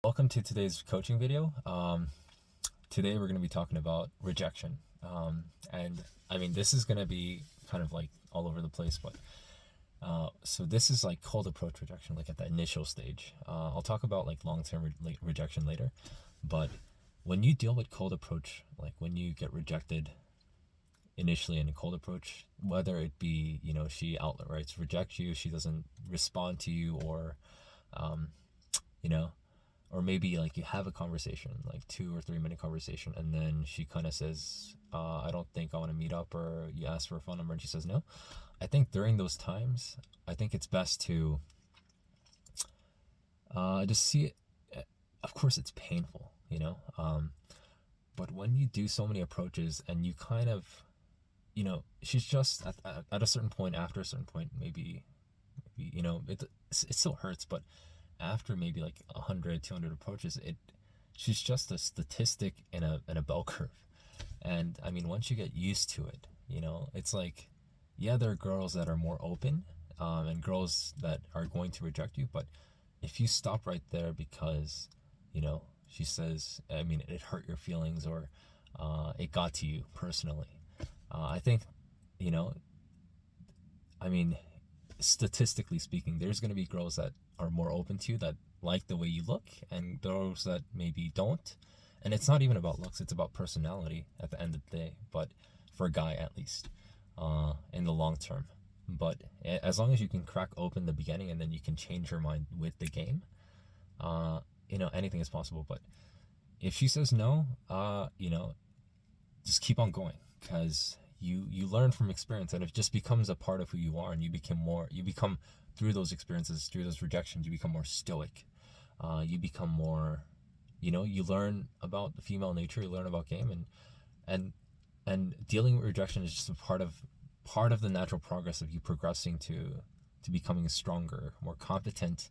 welcome to today's coaching video. Today we're going to be talking about rejection. And I mean, this is going to be kind of like all over the place, but so this is like cold approach rejection, like at the initial stage. I'll talk about like long-term rejection later, but when you deal with cold approach, like when you get rejected initially in a cold approach, whether it be, she outright rejects you, she doesn't respond to you, or, you know, or maybe like you have a conversation, like 2 or 3 minute conversation, and then she kind of says, I don't think I want to meet up, or you ask for a phone number and she says no. I think during those times, I think it's best to just see it. Of course, it's painful, but when you do so many approaches and you kind of, she's just at a certain point, after a certain point, maybe it still hurts, but after maybe like 100, 200 approaches, she's just a statistic in a bell curve. And I mean, once you get used to it, it's like, yeah, there are girls that are more open, and girls that are going to reject you. But if you stop right there because, she says, I mean, it hurt your feelings, or it got to you personally, I think, I mean, statistically speaking, there's going to be girls that are more open to you, that like the way you look, and those that maybe don't. And it's not even about looks, it's about personality at the end of the day, but for a guy at least, in the long term. But as long as you can crack open the beginning and then you can change your mind with the game, anything is possible. But if she says no, just keep on going, because you learn from experience, and it just becomes a part of who you are, and you become through those experiences, through those rejections, you become more stoic. You become more, you learn about the female nature, you learn about game, and dealing with rejection is just a part of the natural progress of you progressing to becoming a stronger, more competent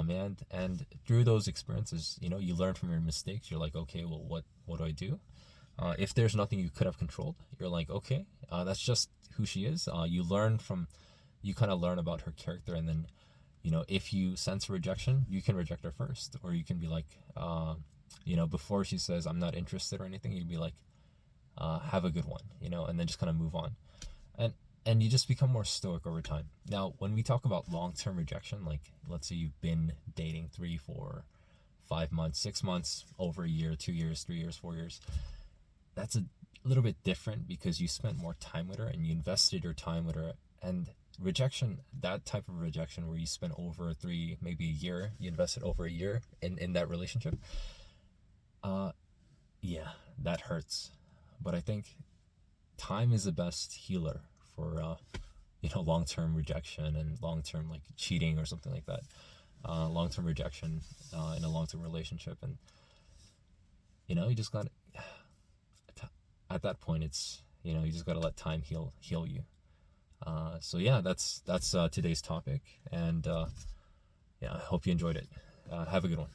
man. And through those experiences, you learn from your mistakes. You're like, okay, well, what do I do? If there's nothing you could have controlled, you're like, okay, that's just who she is. You kind of learn about her character, and then, if you sense rejection, you can reject her first, or you can be like, before she says I'm not interested or anything, you'd be like, have a good one, and then just kind of move on, and you just become more stoic over time. Now, when we talk about long-term rejection, like let's say you've been dating 3, 4, 5 months, 6 months, over a year, 2 years, 3 years, 4 years, that's a little bit different because you spent more time with her and you invested your time with her. And rejection, that type of rejection where you spent over 3, maybe a year, you invested over a year in that relationship, yeah, that hurts. But I think time is the best healer for long-term rejection and long-term like cheating or something like that. Long-term rejection in a long-term relationship. And you just got at that point, it's, you just got to let time heal you. So yeah, that's today's topic, and yeah, I hope you enjoyed it. Have a good one.